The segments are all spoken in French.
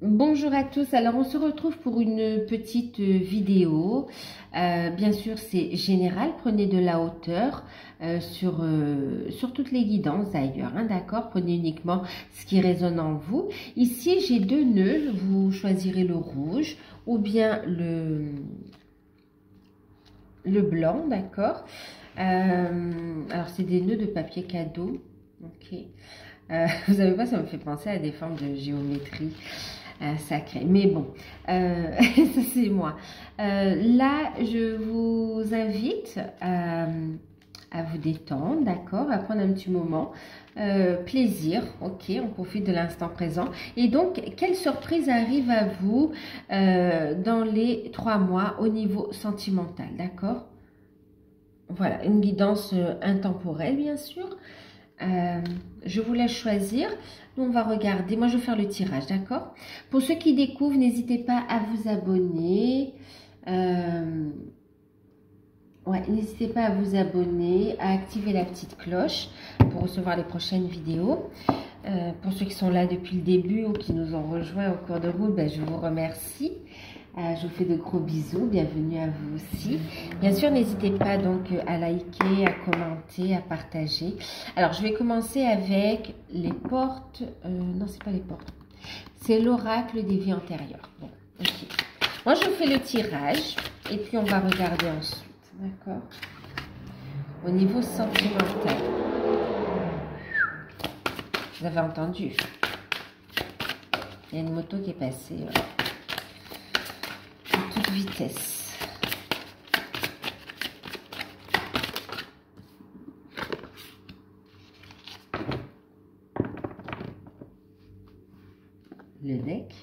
Bonjour à tous, alors on se retrouve pour une petite vidéo. Bien sûr c'est général, prenez de la hauteur sur toutes les guidances d'ailleurs, hein, d'accord? Prenez uniquement ce qui résonne en vous. Ici j'ai deux nœuds, vous choisirez le rouge ou bien le blanc, d'accord? Alors c'est des nœuds de papier cadeau, ok. Vous savez pas, ça me fait penser à des formes de géométrie sacrée. Mais bon, ça c'est moi. Là, je vous invite à vous détendre, d'accord, à prendre un petit moment. Plaisir, ok, on profite de l'instant présent. Et donc, quelle surprise arrive à vous dans les 3 mois au niveau sentimental, d'accord? Voilà, une guidance intemporelle, bien sûr. Je vous laisse choisir. Nous, on va regarder. Moi, je vais faire le tirage, d'accord? Pour ceux qui découvrent, n'hésitez pas à vous abonner. N'hésitez pas à vous abonner, à activer la petite cloche pour recevoir les prochaines vidéos. Pour ceux qui sont là depuis le début ou qui nous ont rejoints au cours de route, je vous remercie. Je vous fais de gros bisous, bienvenue à vous aussi. Bien sûr, n'hésitez pas donc à liker, à commenter, à partager. Alors, je vais commencer avec les portes. Non, c'est pas les portes. C'est l'oracle des vies antérieures. Bon, ok. Moi, je fais le tirage et puis on va regarder ensuite. D'accord? Au niveau sentimental. Vous avez entendu? Il y a une moto qui est passée. Toute vitesse. Le deck.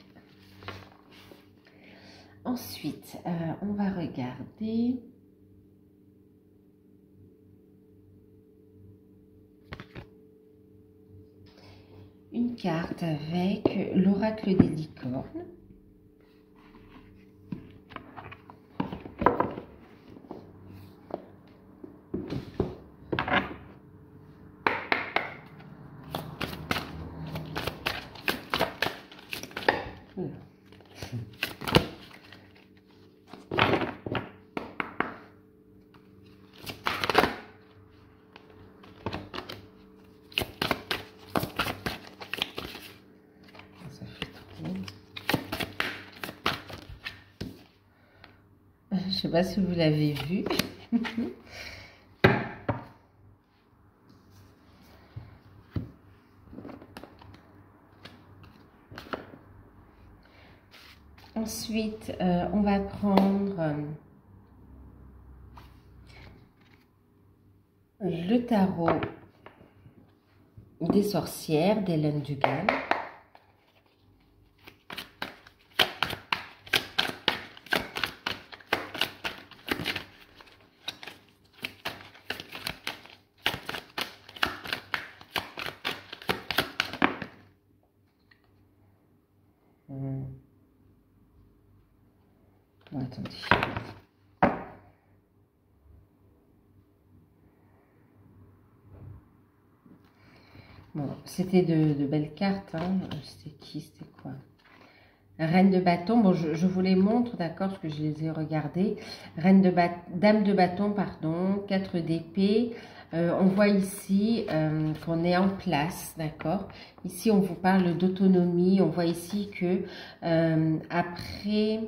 Ensuite, on va regarder une carte avec l'oracle des licornes. Je ne sais pas si vous l'avez vu. Ensuite, on va prendre le tarot des sorcières d'Hélène Dugan. Attendez. Bon, c'était de belles cartes, hein. C'était qui? C'était quoi? Reine de bâton. Bon, je vous les montre, d'accord, parce que je les ai regardées. Dame de bâton, pardon. 4 d'épée. On voit ici qu'on est en place, d'accord. Ici, on vous parle d'autonomie. On voit ici que après...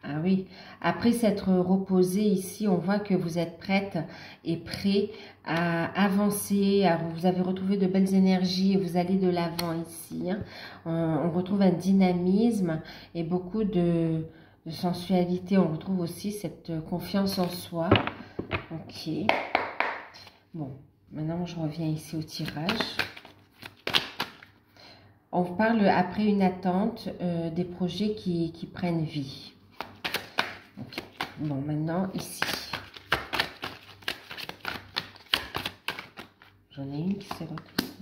Ah oui, après s'être reposé ici, on voit que vous êtes prête et prêt à avancer, vous avez retrouvé de belles énergies et vous allez de l'avant ici, hein. On retrouve un dynamisme et beaucoup de sensualité. On retrouve aussi cette confiance en soi. Ok. Bon, maintenant je reviens ici au tirage. On parle après une attente des projets qui prennent vie. Okay. Bon, maintenant, ici. J'en ai une qui s'est retroussée.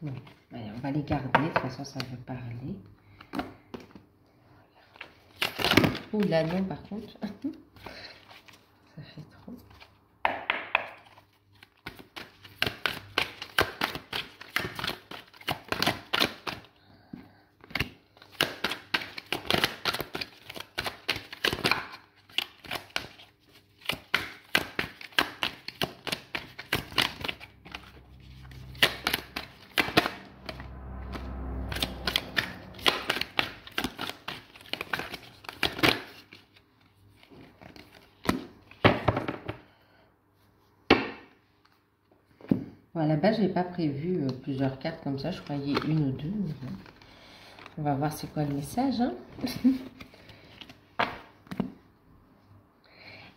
Bon, allez, on va les garder, de toute façon ça veut parler. Ouh là non par contre, ça fait trop. Bon, à la base, je n'ai pas prévu plusieurs cartes comme ça. Je croyais une ou deux. Mais bon. On va voir c'est quoi le message. Hein.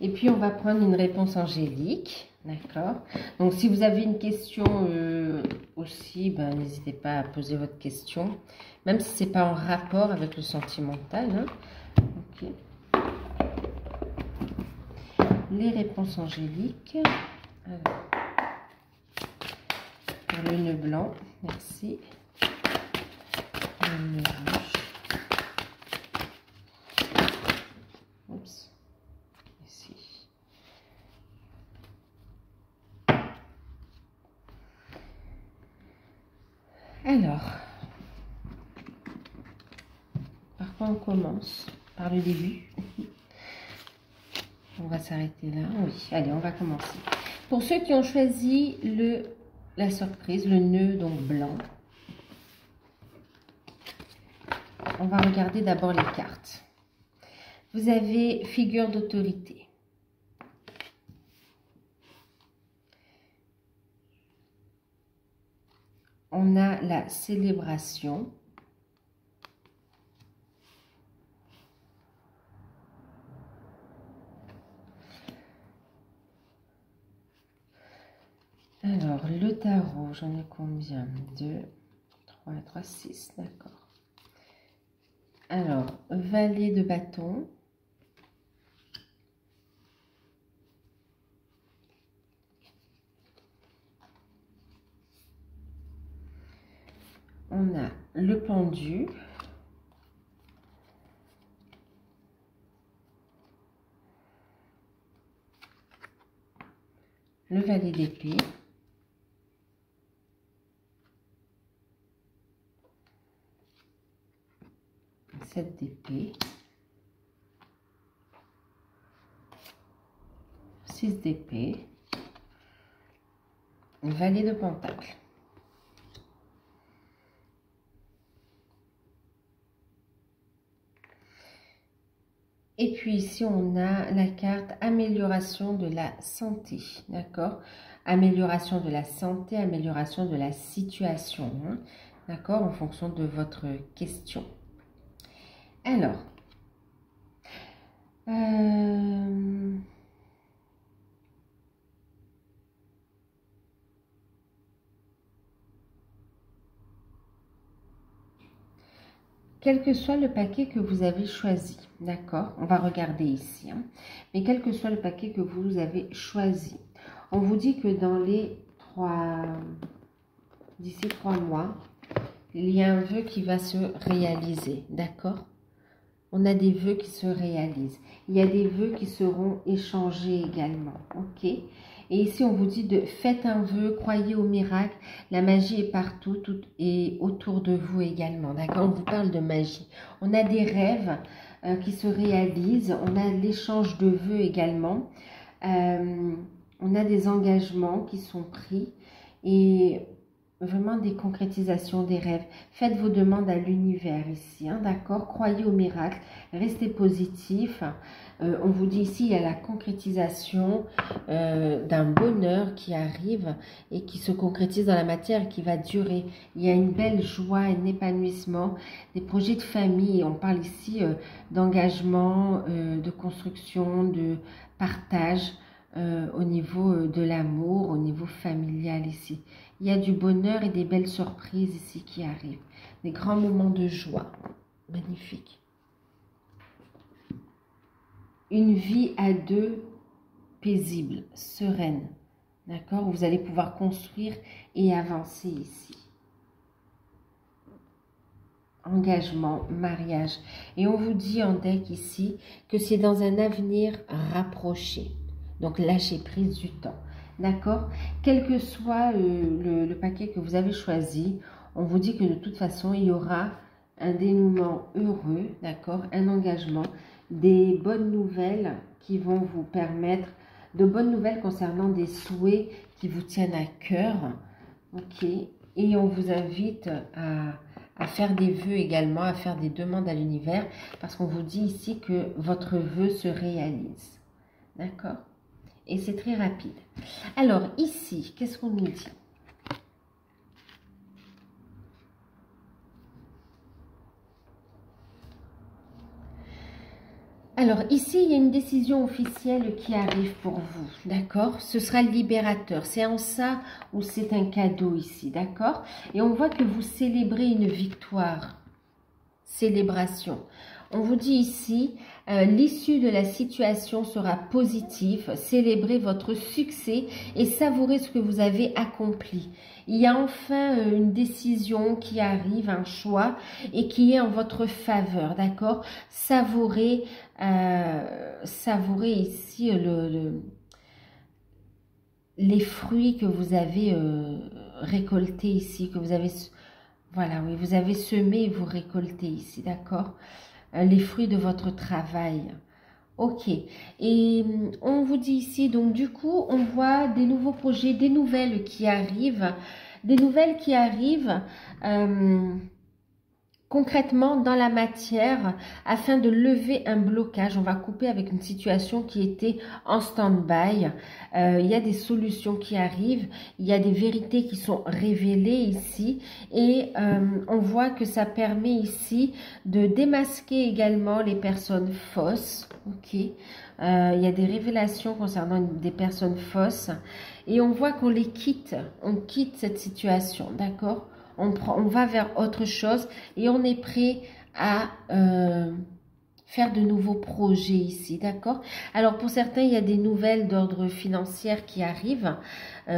Et puis, on va prendre une réponse angélique. D'accord. Donc, si vous avez une question aussi, ben, n'hésitez pas à poser votre question. Même si ce n'est pas en rapport avec le sentimental. Hein. Ok. Les réponses angéliques. Alors. Pour le nœud blanc, merci. Le nœud rouge. Oups. Ici. Alors, par quoi on commence? Par le début. On va s'arrêter là. Oui, allez, on va commencer. Pour ceux qui ont choisi la surprise, le nœud donc blanc, on va regarder d'abord les cartes. Vous avez figure d'autorité. On a la célébration. Alors, le tarot, j'en ai combien? 2, 3, 6, d'accord. Alors, valet de bâton. On a le pendu. Le valet d'épée. 7 d'épée, 6 d'épée, valet de pentacle. Et puis ici, on a la carte amélioration de la santé, d'accord? Amélioration de la santé, amélioration de la situation, hein, d'accord? En fonction de votre question. Alors, quel que soit le paquet que vous avez choisi, d'accord? On va regarder ici, hein, mais quel que soit le paquet que vous avez choisi, on vous dit que dans les d'ici 3 mois, il y a un vœu qui va se réaliser, d'accord? On a des vœux qui se réalisent. Il y a des vœux qui seront échangés également, ok? Et ici, on vous dit de faites un vœu, croyez au miracle. La magie est partout et autour de vous également, d'accord? On vous parle de magie. On a des rêves qui se réalisent. On a l'échange de vœux également. On a des engagements qui sont pris et vraiment des concrétisations des rêves. Faites vos demandes à l'univers ici, hein, d'accord? Croyez au miracle, restez positif. On vous dit ici, il y a la concrétisation d'un bonheur qui arrive et qui se concrétise dans la matière et qui va durer. Il y a une belle joie, un épanouissement, des projets de famille. On parle ici d'engagement, de construction, de partage au niveau de l'amour, au niveau familial ici. Il y a du bonheur et des belles surprises ici qui arrivent. Des grands moments de joie. Magnifique. Une vie à deux paisible, sereine. D'accord? Vous allez pouvoir construire et avancer ici. engagement, mariage. Et on vous dit en deck ici que c'est dans un avenir rapproché. Donc, lâchez prise du temps. D'accord? Quel que soit le paquet que vous avez choisi, on vous dit que de toute façon, il y aura un dénouement heureux, d'accord? Un engagement, des bonnes nouvelles qui vont vous permettre, de bonnes nouvelles concernant des souhaits qui vous tiennent à cœur, ok? Et on vous invite à faire des vœux également, à faire des demandes à l'univers, parce qu'on vous dit ici que votre vœu se réalise, d'accord? Et c'est très rapide. Alors ici, qu'est-ce qu'on nous dit? Alors ici, il y a une décision officielle qui arrive pour vous, d'accord? Ce sera le libérateur. C'est en ça où c'est un cadeau ici, d'accord? Et on voit que vous célébrez une victoire. Célébration. On vous dit ici, l'issue de la situation sera positive. Célébrez votre succès et savourez ce que vous avez accompli. Il y a enfin une décision qui arrive, un choix, et qui est en votre faveur, d'accord? Savourez, savourez ici les fruits que vous avez récoltés ici, que vous avez... Voilà, oui, vous avez semé et vous récoltez ici, d'accord? Les fruits de votre travail. Ok. Et on vous dit ici, donc du coup, on voit des nouveaux projets, des nouvelles qui arrivent. Des nouvelles qui arrivent concrètement dans la matière afin de lever un blocage. On va couper avec une situation qui était en stand-by. Il y a des solutions qui arrivent, il y a des vérités qui sont révélées ici et on voit que ça permet ici de démasquer également les personnes fausses. Ok, il y a des révélations concernant des personnes fausses et on voit qu'on les quitte, on quitte cette situation, d'accord? On va vers autre chose et on est prêt à faire de nouveaux projets ici, d'accord? Alors, pour certains, il y a des nouvelles d'ordre financier qui arrivent.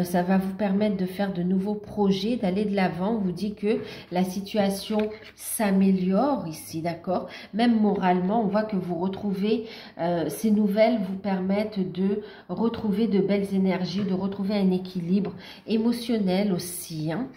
Ça va vous permettre de faire de nouveaux projets, d'aller de l'avant. On vous dit que la situation s'améliore ici, d'accord? Même moralement, on voit que vous retrouvez, ces nouvelles vous permettent de retrouver de belles énergies, de retrouver un équilibre émotionnel aussi, hein.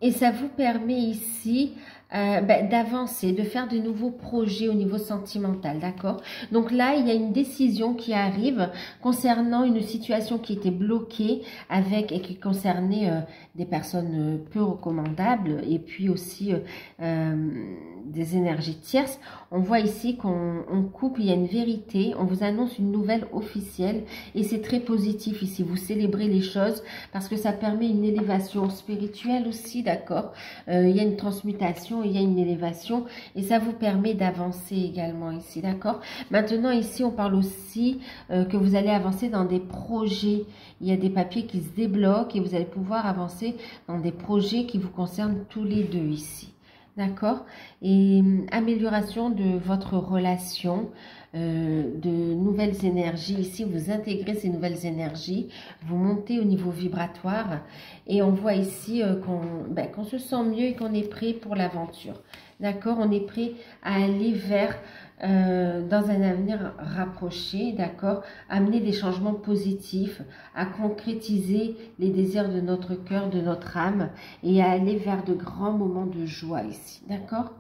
Et ça vous permet ici d'avancer, de faire de nouveaux projets au niveau sentimental, d'accord? Donc là, il y a une décision qui arrive concernant une situation qui était bloquée avec et qui concernait des personnes peu recommandables et puis aussi des énergies tierces. On voit ici qu'on coupe, il y a une vérité, on vous annonce une nouvelle officielle et c'est très positif ici. Vous célébrez les choses parce que ça permet une élévation spirituelle aussi, d'accord? Il y a une transmutation, il y a une élévation et ça vous permet d'avancer également ici, d'accord? Maintenant ici on parle aussi que vous allez avancer dans des projets. Il y a des papiers qui se débloquent et vous allez pouvoir avancer dans des projets qui vous concernent tous les deux ici, d'accord? Et amélioration de votre relation, de nouvelles énergies. Ici, vous intégrez ces nouvelles énergies, vous montez au niveau vibratoire et on voit ici qu'on se sent mieux et qu'on est prêt pour l'aventure. D'accord? On est prêt à aller vers, dans un avenir rapproché, d'accord? Amener des changements positifs, à concrétiser les désirs de notre cœur, de notre âme et à aller vers de grands moments de joie ici. D'accord?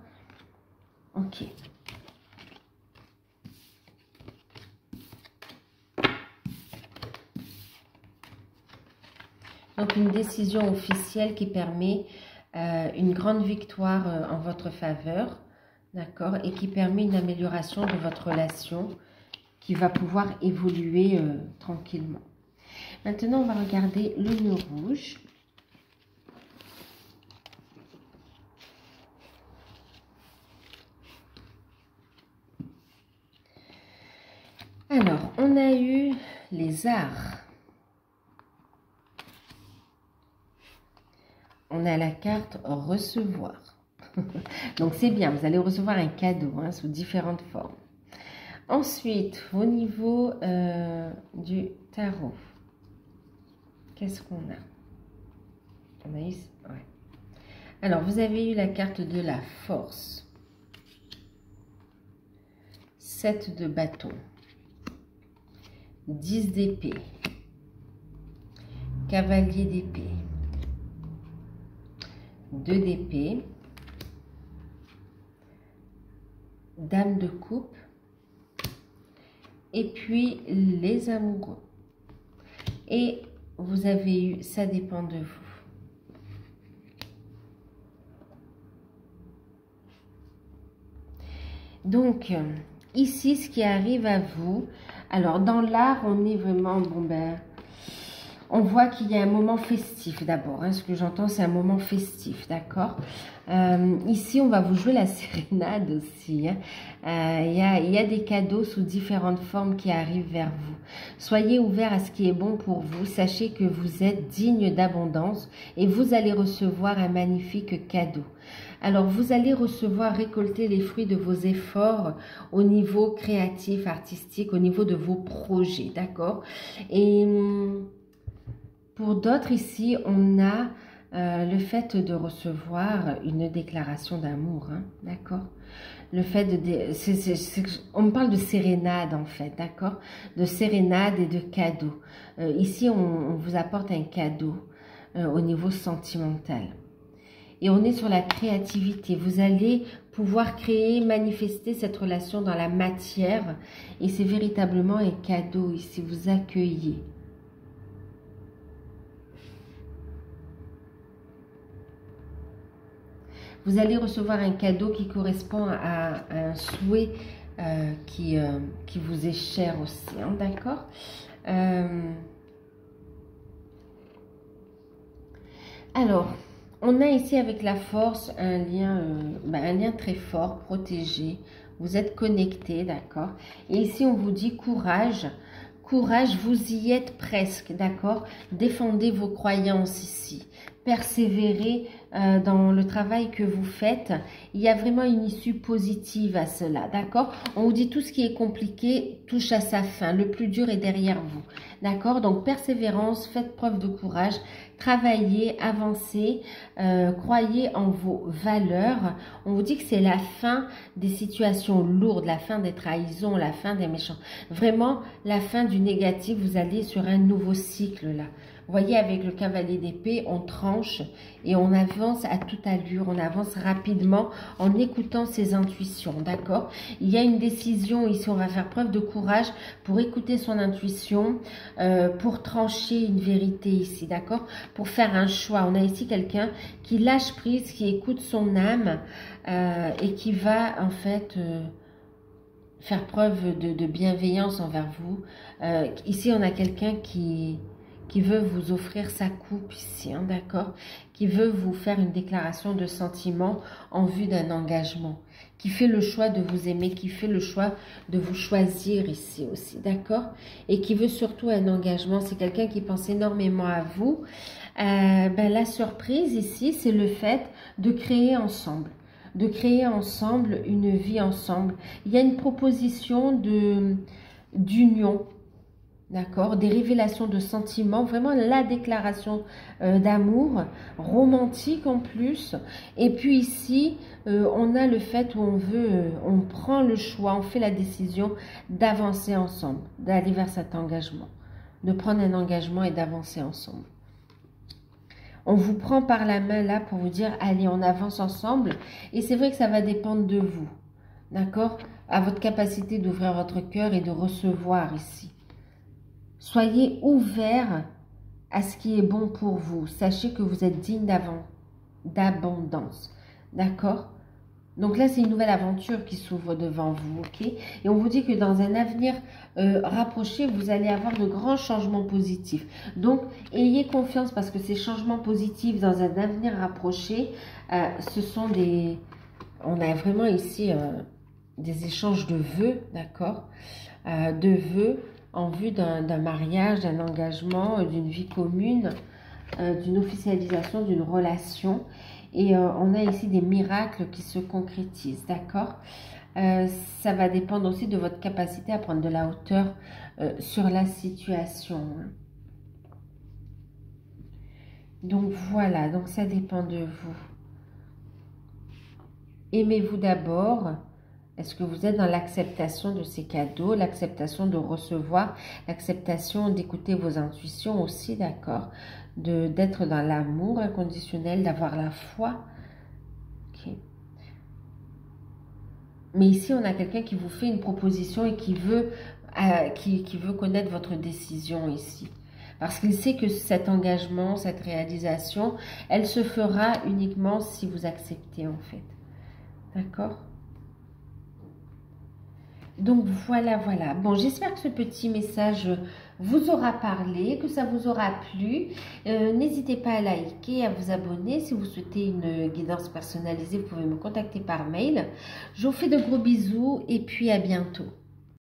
Ok. Donc, une décision officielle qui permet une grande victoire en votre faveur, d'accord, et qui permet une amélioration de votre relation qui va pouvoir évoluer tranquillement. Maintenant, on va regarder le nœud rouge. Alors, on a eu les arts. On a la carte recevoir. Donc, c'est bien, vous allez recevoir un cadeau hein, sous différentes formes. Ensuite, au niveau du tarot, qu'est-ce qu'on a? On a eu, ouais. Alors, vous avez eu la carte de la force. 7 de bâton. 10 d'épée. Cavalier d'épée. 2 d'épée. Dame de coupe. Et puis, les amoureux. Et vous avez eu, ça dépend de vous. Donc, ici, ce qui arrive à vous, alors dans l'art, on est vraiment, bon ben, on voit qu'il y a un moment festif d'abord. Hein, ce que j'entends, c'est un moment festif, d'accord. Ici, on va vous jouer la sérénade aussi. Hein. Il y a des cadeaux sous différentes formes qui arrivent vers vous. Soyez ouverts à ce qui est bon pour vous. Sachez que vous êtes digne d'abondance et vous allez recevoir un magnifique cadeau. Alors, vous allez recevoir, récolter les fruits de vos efforts au niveau créatif, artistique, au niveau de vos projets, d'accord? Et pour d'autres ici, on a le fait de recevoir une déclaration d'amour, hein, d'accord? Le fait on me parle de sérénade en fait, d'accord? De sérénade et de cadeau. Ici, on vous apporte un cadeau au niveau sentimental. Et on est sur la créativité. Vous allez pouvoir créer, manifester cette relation dans la matière. Et c'est véritablement un cadeau ici. Vous accueillez. Vous allez recevoir un cadeau qui correspond à un souhait qui vous est cher aussi. Hein, d'accord? Alors... on a ici avec la force un lien très fort, protégé. Vous êtes connecté, d'accord? Et ici, on vous dit courage. Courage, vous y êtes presque, d'accord? Défendez vos croyances ici. Persévérez dans le travail que vous faites. Il y a vraiment une issue positive à cela, d'accord? On vous dit tout ce qui est compliqué touche à sa fin. Le plus dur est derrière vous, d'accord? Donc, persévérance, faites preuve de courage. Travaillez, avancez, croyez en vos valeurs. On vous dit que c'est la fin des situations lourdes, la fin des trahisons, la fin des méchants. Vraiment, la fin du négatif, vous allez sur un nouveau cycle là. Vous voyez, avec le cavalier d'épée, on tranche et on avance à toute allure, on avance rapidement en écoutant ses intuitions, d'accord? Il y a une décision ici, on va faire preuve de courage pour écouter son intuition, pour trancher une vérité ici, d'accord? Pour faire un choix. On a ici quelqu'un qui lâche prise, qui écoute son âme et qui va en fait... faire preuve de bienveillance envers vous. Ici, on a quelqu'un qui veut vous offrir sa coupe ici, hein, d'accord? Qui veut vous faire une déclaration de sentiment en vue d'un engagement. Qui fait le choix de vous aimer, qui fait le choix de vous choisir ici aussi, d'accord? Et qui veut surtout un engagement. C'est quelqu'un qui pense énormément à vous. La surprise ici, c'est le fait de créer ensemble. De créer ensemble une vie ensemble. Il y a une proposition d'union, d'accord, des révélations de sentiments, vraiment la déclaration d'amour, romantique en plus. Et puis ici, on a le fait où on prend le choix, on fait la décision d'avancer ensemble, d'aller vers cet engagement, de prendre un engagement et d'avancer ensemble. On vous prend par la main là pour vous dire, allez, on avance ensemble. Et c'est vrai que ça va dépendre de vous, d'accord? À votre capacité d'ouvrir votre cœur et de recevoir ici. Soyez ouverts à ce qui est bon pour vous. Sachez que vous êtes digne d'abondance, d'accord? Donc là, c'est une nouvelle aventure qui s'ouvre devant vous, ok? Et on vous dit que dans un avenir rapproché, vous allez avoir de grands changements positifs. Donc, ayez confiance parce que ces changements positifs dans un avenir rapproché, ce sont des... On a vraiment ici des échanges de vœux, d'accord? De vœux en vue d'un mariage, d'un engagement, d'une vie commune, d'une officialisation d'une relation. Et on a ici des miracles qui se concrétisent, d'accord? Ça va dépendre aussi de votre capacité à prendre de la hauteur sur la situation. Donc voilà, donc ça dépend de vous. Aimez-vous d'abord. Est-ce que vous êtes dans l'acceptation de ces cadeaux, l'acceptation de recevoir, l'acceptation d'écouter vos intuitions aussi, d'accord? D'être dans l'amour inconditionnel, d'avoir la foi. Ok. Mais ici, on a quelqu'un qui vous fait une proposition et qui veut connaître votre décision ici. Parce qu'il sait que cet engagement, cette réalisation, elle se fera uniquement si vous acceptez en fait. D'accord? Donc voilà, voilà. Bon, j'espère que ce petit message vous aura parlé, que ça vous aura plu. N'hésitez pas à liker, à vous abonner. Si vous souhaitez une guidance personnalisée, vous pouvez me contacter par mail. Je vous fais de gros bisous et puis à bientôt.